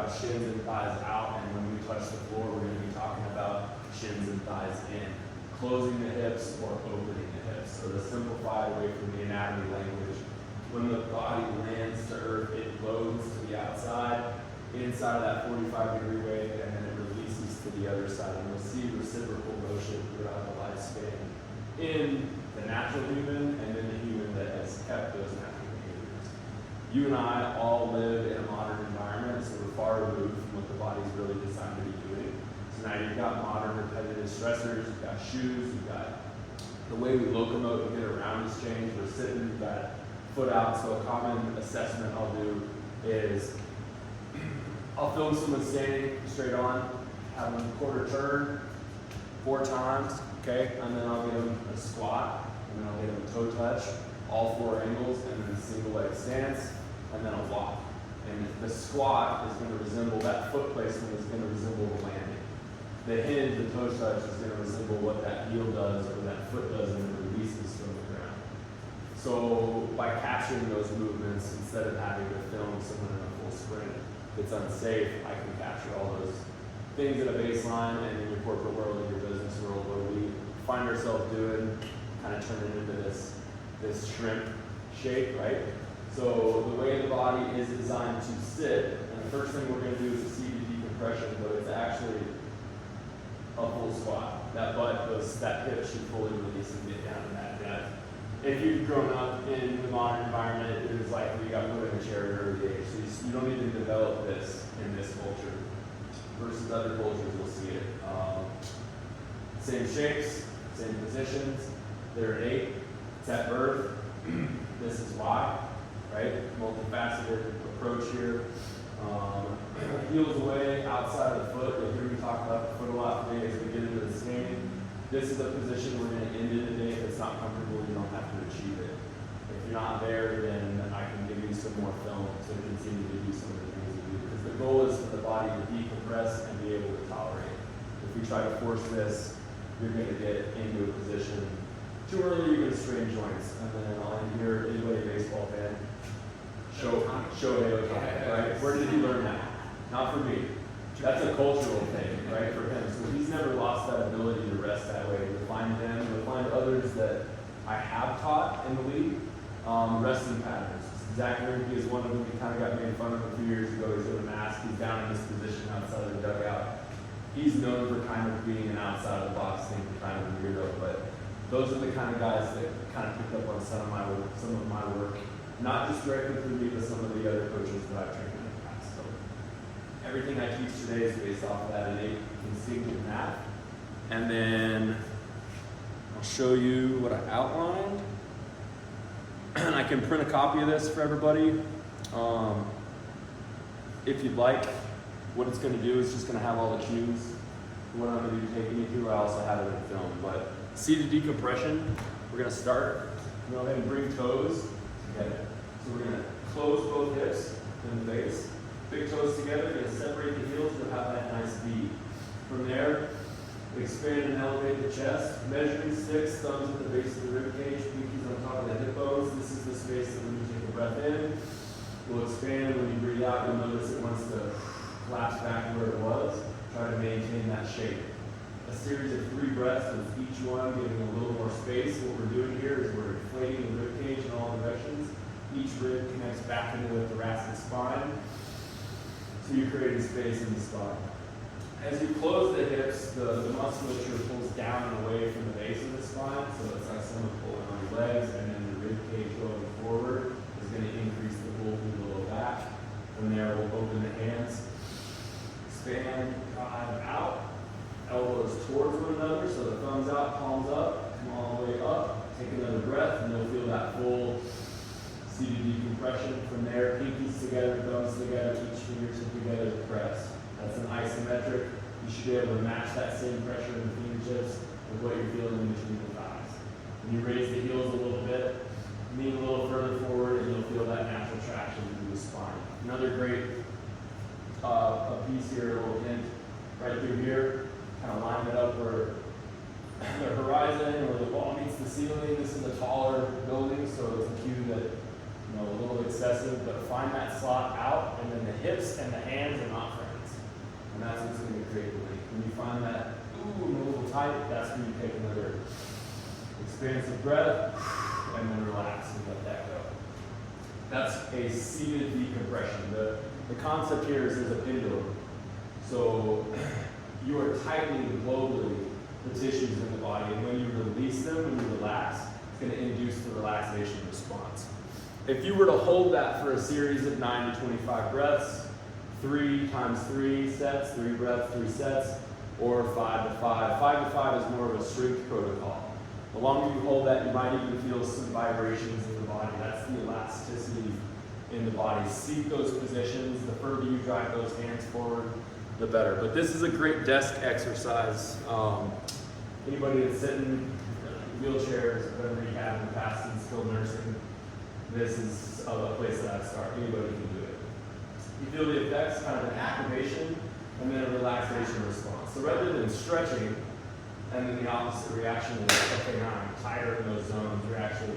about shins and thighs out, and when we touch the floor, we're going to be talking about shins and thighs in, closing the hips or opening the hips. So to simplify away from the anatomy language, when the body lands to earth, it loads to the outside, inside of that 45-degree wave, and then it releases to the other side. And you'll see reciprocal motion throughout the lifespan in the natural human and then the human that has kept those natural behaviors. You and I all live in a modern environment, so we're far removed from what the body's really designed to be doing. So now you've got modern repetitive stressors, you've got shoes, you've got the way we locomote and get around has changed. We're sitting, you've got foot out. So a common assessment I'll do is I'll film someone standing straight on, have them quarter turn 4 times, okay? And then I'll get them a squat, and then I'll get them a toe touch, all 4 angles, and then a single leg stance, and then a walk. And the squat is going to resemble, that foot placement is going to resemble the landing. The hinge, the toe touch, is going to resemble what that heel does or that foot does and it releases from the ground. So by capturing those movements, instead of having to film someone in a full sprint, it's unsafe, I can capture all those things at a baseline and in your corporate world, in your business world, where we find ourselves doing, kind of turning into this shrimp shape, right? So the way the body is designed to sit, and the first thing we're going to do is a seated decompression, but it's actually a full squat. That butt goes, that hip should fully release and get down to that depth. If you've grown up in the modern environment, it is likely you got put in a chair at an early age. So you don't need to develop this in this culture versus other cultures, you'll see it. Same shapes, same positions, they're innate, it's at birth. This is why, right? Multifaceted approach here. Heels away, outside of the foot. You'll hear me talk about the foot a lot today as we get into the standing. This is a position we're going to end in today. If it's not comfortable, you don't have to achieve it. If you're not there, then I can give you some more film to continue to do some of the things you do. Because the goal is for the body to decompress and be able to tolerate. If we try to force this, you're going to get into a position too early, you're going to strain joints. And then I'll end here, anybody a baseball fan? Shohei Ohtani, right? Where did he learn that? Not for me. That's a cultural thing, right, for him. So he's never lost that ability to rest that way. You'll find him, you'll find others that I have taught in the league, resting patterns. Zach Greinke is one of them. We kind of got made fun of a few years ago. He's in a mask. He's down in this position outside of the dugout. He's known for kind of being an outside of the box thing, kind of a weirdo, but those are the kind of guys that kind of picked up on some of my work, not just directly through me, but some of the other coaches that I've trained in the past. So everything I teach today is based off of that innate instinctive math. And then I'll show you what I outlined. I can print a copy of this for everybody. If you'd like, what it's going to do is just going to have all the cues. What I'm going to be taking you through, I also have it in film. But seated decompression, we're going to start. Go ahead and bring toes together. So we're going to close both hips in the base. Big toes together, you're going to separate the heels, you'll have that nice V. From there, expand and elevate the chest. Measuring sticks, thumbs at the base of the rib cage, pinkies on top of the hip bones. This is the space that when you take a breath in, will expand. When you breathe out, you'll notice it wants to collapse back to where it was. Try to maintain that shape. A series of 3 breaths with each one giving a little more space. What we're doing here is we're inflating the rib cage in all directions. Each rib connects back into the thoracic spine. So you're creating space in the spine. As you close the hips, the musculature pulls down and away from the base of the spine. So it's like someone pulling on your legs, and then the rib cage going forward is going to increase the pull through the low back. From there, we'll open the hands, expand, drive out. Elbows towards one another, so the thumbs out, palms up, come all the way up. Take another breath, and you'll feel that full seated decompression. From there, pinkies together, thumbs together, each fingertip together to press. That's an isometric. You should be able to match that same pressure in the fingertips with what you're feeling in between the thighs. When you raise the heels a little bit, knee a little further forward, and you'll feel that natural traction through the spine. Another great piece here, a little hint right through here. Kind of line it up where the horizon or the wall meets the ceiling. This is a taller building, so it's a cue that, a little excessive, but find that slot out, and then the hips and the hands are not for find that, ooh, a little tight, that's when you take another expansive breath, and then relax and let that go. That's a seated decompression. The concept here is there's a pendulum. So you are tightening globally the tissues in the body, and when you release them, when you relax, it's going to induce the relaxation response. If you were to hold that for a series of 9 to 25 breaths, 3 times 3 sets, 3 breaths, 3 sets, or 5 to 5. 5 to 5 is more of a strength protocol. The longer you hold that, you might even feel some vibrations in the body. That's the elasticity in the body. Seek those positions. The further you drive those hands forward, the better. But this is a great desk exercise. Anybody that's sitting in wheelchairs, been rehab in the past in skilled nursing, this is a place that I start. Anybody can do it. You feel the effects, kind of an activation, and then a relaxation response. So rather than stretching, and then the opposite reaction is, okay, now I'm tighter in those zones, you're actually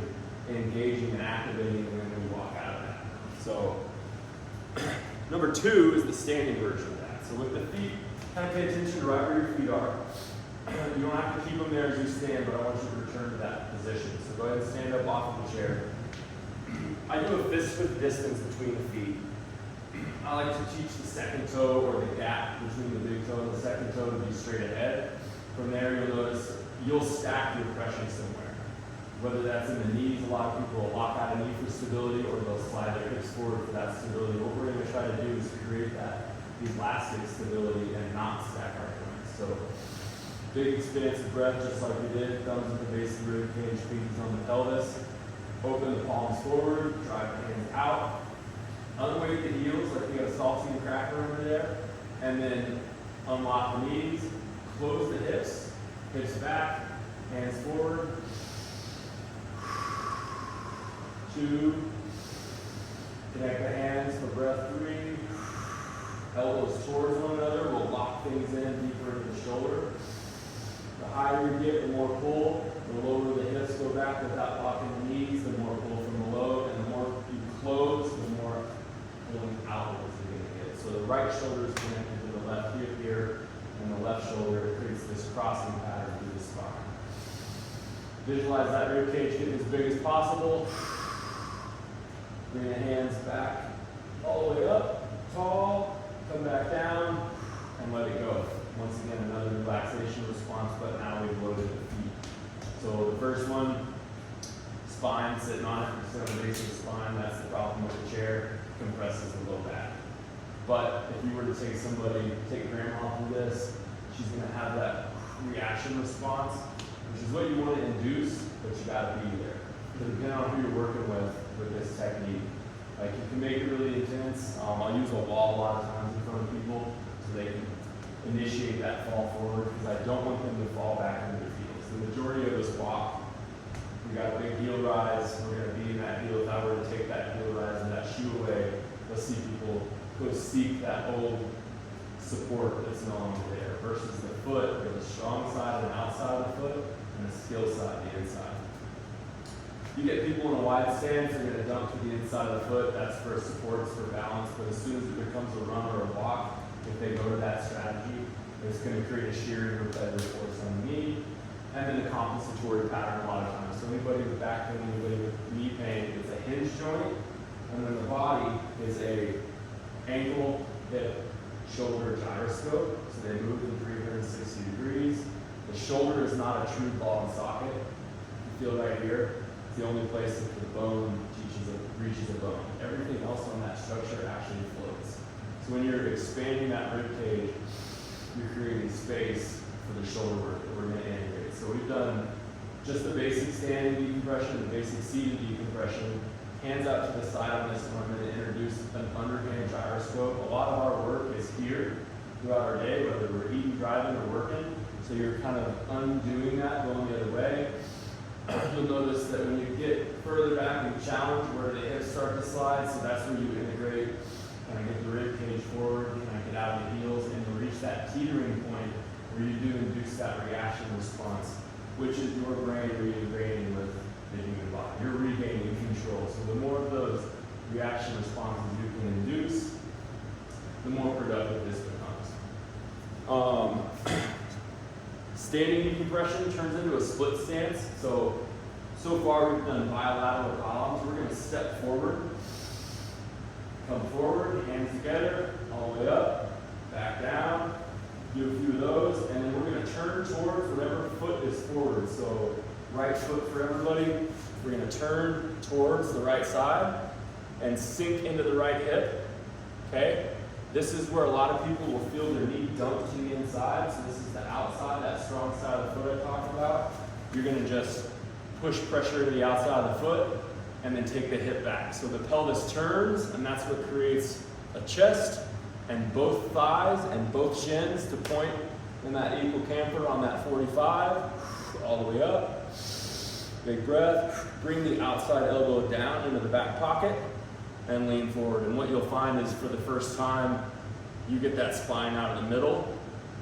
engaging and activating, and then we walk out of that. So, number 2 is the standing version of that. So with the feet, kind of pay attention to right where your feet are. You don't have to keep them there as you stand, but I want you to return to that position. So go ahead and stand up off of the chair. I do a fist-width distance between the feet. I like to teach the second toe, or the gap between the big toe and the second toe, to be straight ahead. From there, you'll notice you'll stack your pressure somewhere. Whether that's in the knees, a lot of people will lock out a knee for stability, or they'll slide their hips forward for that stability. What we're going to try to do is create that elastic stability and not stack our joints. So, big expansive breath, just like we did. Thumbs at the base of the rib cage, pinkies on the pelvis. Open the palms forward, drive the hands out. Unweight the heels like you got a saltine cracker over there. And then unlock the knees, close the hips back, hands forward. 2. Connect the hands for breath 3. Elbows towards one another. We'll lock things in deeper into the shoulder. The higher you get, the more pull. The lower the hips go back without locking the knees, the more pull from below. And the more you close, the more pulling outwards you're going to get. So the right shoulder is connected to the left hip here, and the left shoulder creates this crossing pattern through the spine. Visualize that rib cage getting as big as possible. Bring the hands back all the way up, tall, come back down, and let it go. Once again, another relaxation response, but now we've loaded the feet. So the first one, spine, sitting on it, sit on the base of the spine, that's the problem with the chair, compresses the low back. But if you were to take grandma through this, she's going to have that reaction response, which is what you want to induce, but you got to be there. Depending on who you're working with this technique. Like, you can make it really intense. I'll use a wall a lot of times in front of people so they can initiate that fall forward, because I don't want them to fall back into their heels. The majority of us walk. We got a big heel rise. We're going to be in that heel. If I were to take that heel rise and that shoe away, you'll see people go seek that old support that's no longer there, versus the foot, or the strong side and outside of the foot, and the skill side, the inside. You get people in a wide stance, they're going to dump to the inside of the foot. That's for support, it's for balance. But as soon as it becomes a run or a walk, if they go to that strategy, it's going to create a shearing or repetitive force on the knee, and then a compensatory pattern a lot of times. So anybody with back pain, anybody with knee pain, it's a hinge joint, and then the body is a ankle, hip, shoulder gyroscope. So they move in 360 degrees. The shoulder is not a true ball and socket. You feel right here. It's the only place that the bone reaches a bone. Everything else on that structure actually floats. So when you're expanding that rib cage, you're creating space for the shoulder work that we're going to integrate. So we've done just the basic standing decompression, the basic seated decompression. Hands out to the side on this one. I'm going to introduce an underhand gyroscope. A lot of our work is here throughout our day, whether we're eating, driving, or working. So you're kind of undoing that, going the other way. You'll notice that when you get further back, you challenge where the hips start to slide. So that's where you integrate, kind of get the rib cage forward, kind of get out of the heels, and you'll reach that teetering point where you do induce that reaction response, which is your brain reintegrating with the human body. You're regaining control. So the more of those reaction responses you can induce, the more productive this becomes. Standing decompression turns into a split stance. So far we've done bilateral columns. We're going to step forward, come forward, hands together, all the way up, back down, do a few of those, and then we're going to turn towards whatever foot is forward. So right foot for everybody. We're going to turn towards the right side and sink into the right hip, okay? This is where a lot of people will feel their knee dunk to the inside. So this is the outside, that strong side of the foot I talked about. You're going to just push pressure to the outside of the foot and then take the hip back. So the pelvis turns, and that's what creates a chest and both thighs and both shins to point in that equal camper on that 45, all the way up. Big breath. Bring the outside elbow down into the back pocket and lean forward. And what you'll find is for the first time, you get that spine out of the middle.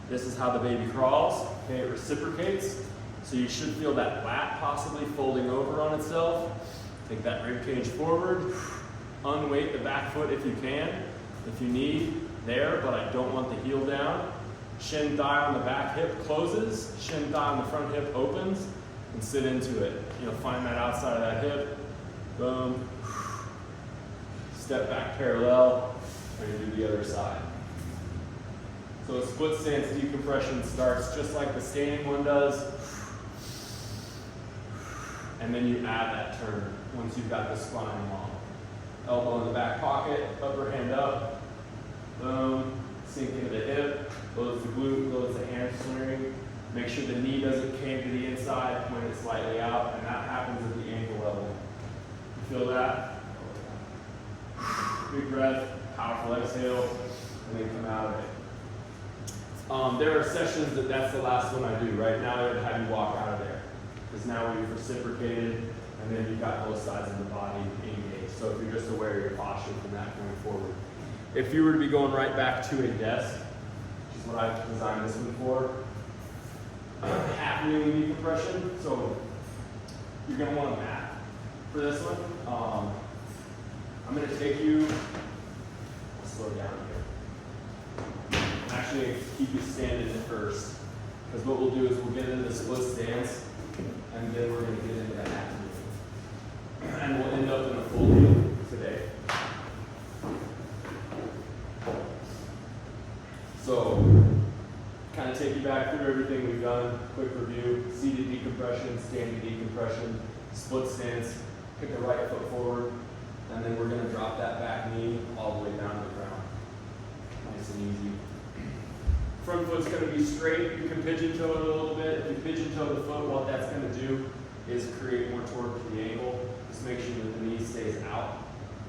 This is how the baby crawls. Okay, it reciprocates. So you should feel that lat possibly folding over on itself. Take that rib cage forward. Unweight the back foot if you can, if you need there, but I don't want the heel down. Shin thigh on the back hip closes. Shin thigh on the front hip opens, and sit into it. You'll find that outside of that hip. Boom. Step back parallel, and do the other side. So a split stance decompression starts just like the standing one does. And then you add that turn once you've got the spine long. Elbow in the back pocket, upper hand up. Boom. Sink into the hip. Close the glute, close the hamstring. Make sure the knee doesn't cave to the inside, point it slightly out, and that happens at the ankle level. You feel that? Big breath, powerful exhale, and then come out of it. There are sessions that's the last one I do. Right now I would have you walk out of there, because now we've reciprocated, and then you've got both sides of the body engaged. So if you're just aware of your posture from that point forward. If you were to be going right back to a desk, which is what I've designed this one for, half kneeling decompression. So you're going to want a mat for this one. I'm going to take you, slow down here. Actually, keep you standing first, because what we'll do is we'll get into the split stance, and then we're going to get into that half knee. And we'll end up in a full knee today. So, kind of take you back through everything we've done. Quick review: seated decompression, standing decompression, split stance, kick the right foot forward, and then we're going to drop that back knee all the way down to the ground. Nice and easy. Front foot's going to be straight. You can pigeon toe it a little bit. If you pigeon toe the foot, what that's going to do is create more torque to the ankle. Just make sure that the knee stays out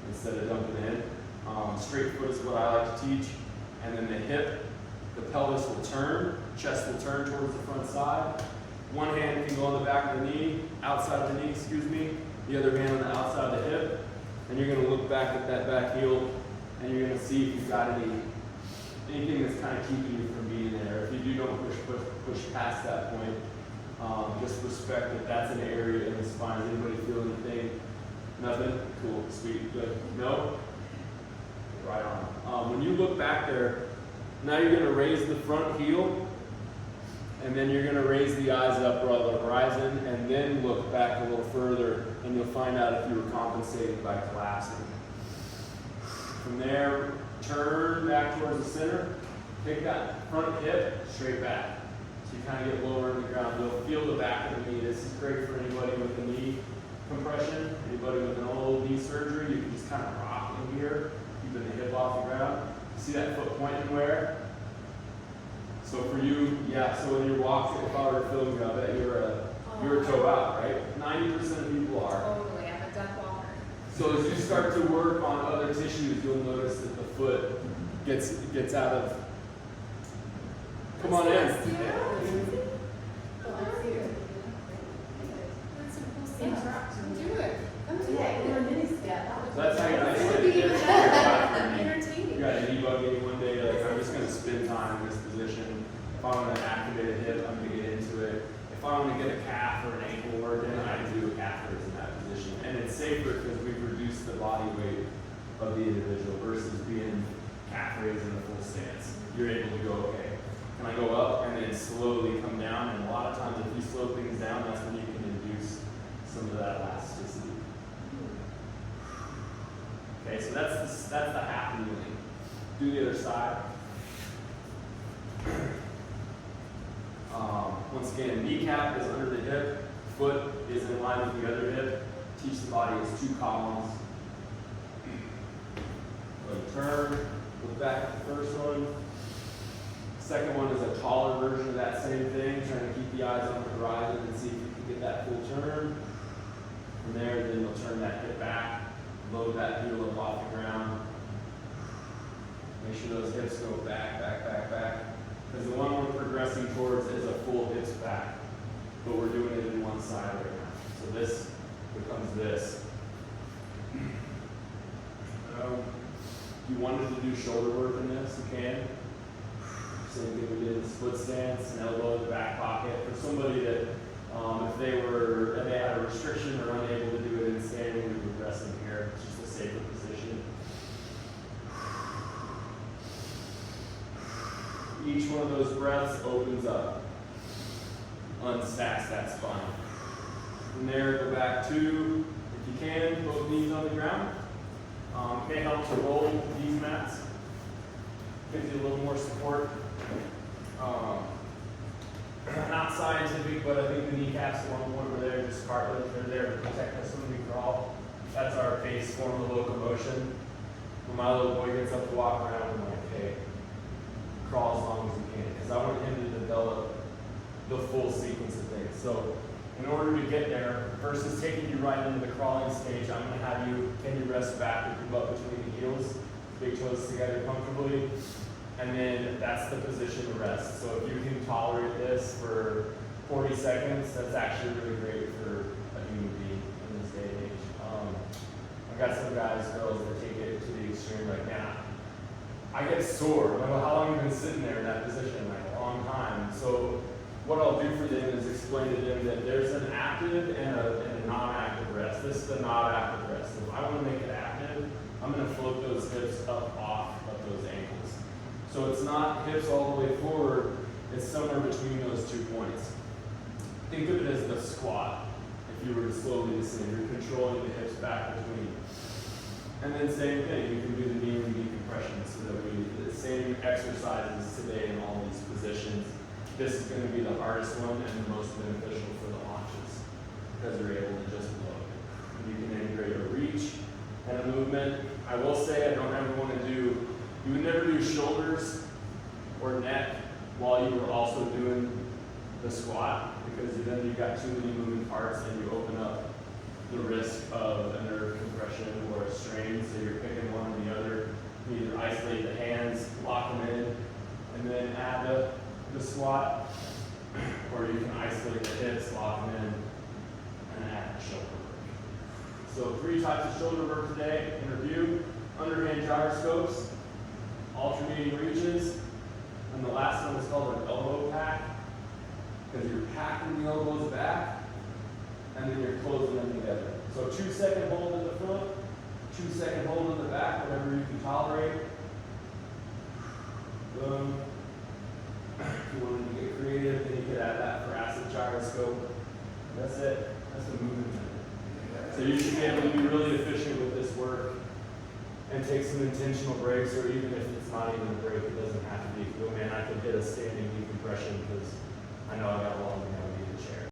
instead of dumping in. Straight foot is what I like to teach. And then the hip, the pelvis will turn, chest will turn towards the front side. One hand can go on the back of the knee, outside of the knee, the other hand on the outside of the hip. And you're going to look back at that back heel, and you're going to see if you've got anything that's kind of keeping you from being there. If you do, don't push past that point. Just respect that that's an area in the spine. Does anybody feel anything? Nothing? Cool, sweet, good. No? Right on. When you look back there, now you're going to raise the front heel, and then you're going to raise the eyes up on the horizon, and then look back a little further, and you'll find out if you were compensating by collapsing. From there, turn back towards the center, take that front hip straight back. So you kind of get lower in the ground. You'll feel the back of the knee. This is great for anybody with a knee compression, anybody with an old knee surgery. You can just kind of rock in here, keeping the hip off the ground. See that foot pointing where? So for you, yeah, so when you're walking, if I were filming you, I bet you're a toe out, right? 90% of people are. Totally, I'm a duck walker. So as you start to work on other tissues, you'll notice that the foot gets out of. Come on in. Let's do it. So that's how you isolate it. You got a knee bug in you one day, like I'm just going to spend time in this position. If I want to activate a hip, I'm going to get into it. If I want to get a calf or an ankle working, I do a calf raise in that position. And it's safer because we've reduced the body weight of the individual versus being calf raised in a full stance. You're able to go, okay, Can I go up and then slowly come down? And a lot of times if you slow things down, that's when you can induce some of that elasticity. Okay, so that's the half kneeling. Do the other side. Once again, kneecap is under the hip, foot is in line with the other hip. Teach the body as 2 columns. So turn, look back at the first one. Second one is a taller version of that same thing, trying to keep the eyes on the horizon and see if you can get that full turn. From there, then you'll turn that hip back, load that earlobe off the ground. Make sure those hips go back, back, back, back. Because the one we're progressing towards is a full hips back, but we're doing it in one side right now. So this becomes this. If you wanted to do shoulder work in this, you can. Same thing we did in the split stance, an elbow in the back pocket. For somebody that, if they had a restriction or unable to do it in standing, we would rest in here. It's just a safer position. Each one of those breaths opens up, unstacks that spine. From there, go back to, if you can, both knees on the ground. It may help to roll these mats. Gives you a little more support. Not scientific, but I think the kneecaps along over there, just cartilage, they're there to protect us when we crawl. That's our base form of locomotion. When my little boy gets up to walk around, I'm like, hey, crawl as long as you can, because I want him to develop the full sequence of things. So in order to get there, versus taking you right into the crawling stage, I'm going to have you, can you rest back with your butt between the heels, big toes together comfortably, and then that's the position to rest. So if you can tolerate this for 40 seconds, that's actually really great for a human being in this day and age. I've got some guys, girls that take it to the extreme right now. I get sore. I'm like, well, how long have you been sitting there in that position? Like a long time. So what I'll do for them is explain to them that there's an active and a non-active rest. This is the non-active rest. If I want to make it active, I'm going to float those hips up off of those ankles. So it's not hips all the way forward, it's somewhere between those 2 points. Think of it as the squat. If you were to slowly descend, you're controlling the hips back between. And then same thing, you can do the kneeling decompression so that we do the same exercises today in all these positions. This is going to be the hardest one and the most beneficial for the launches because you're able to just load. You can integrate a reach and a movement. I will say I don't ever want to do, you would never do shoulders or neck while you were also doing the squat because then you've got too many moving parts and you open up the risk of a nerve compression or a strain. So you're picking one or the other. You either isolate the hands, lock them in, and then add the squat, or you can isolate the hips, lock them in, and add the shoulder work. So 3 types of shoulder work today in review: underhand gyroscopes, alternating reaches, and the last one is called an elbow pack, because you're packing the elbows back, and then you're closing them together. So 2-second hold in the front, 2-second hold in the back, whatever you can tolerate. Boom. If you wanted to get creative, then you could add that for acid gyroscope. That's it. That's the movement. So you should be able to be really efficient with this work and take some intentional breaks, or even if it's not even a break, it doesn't have to be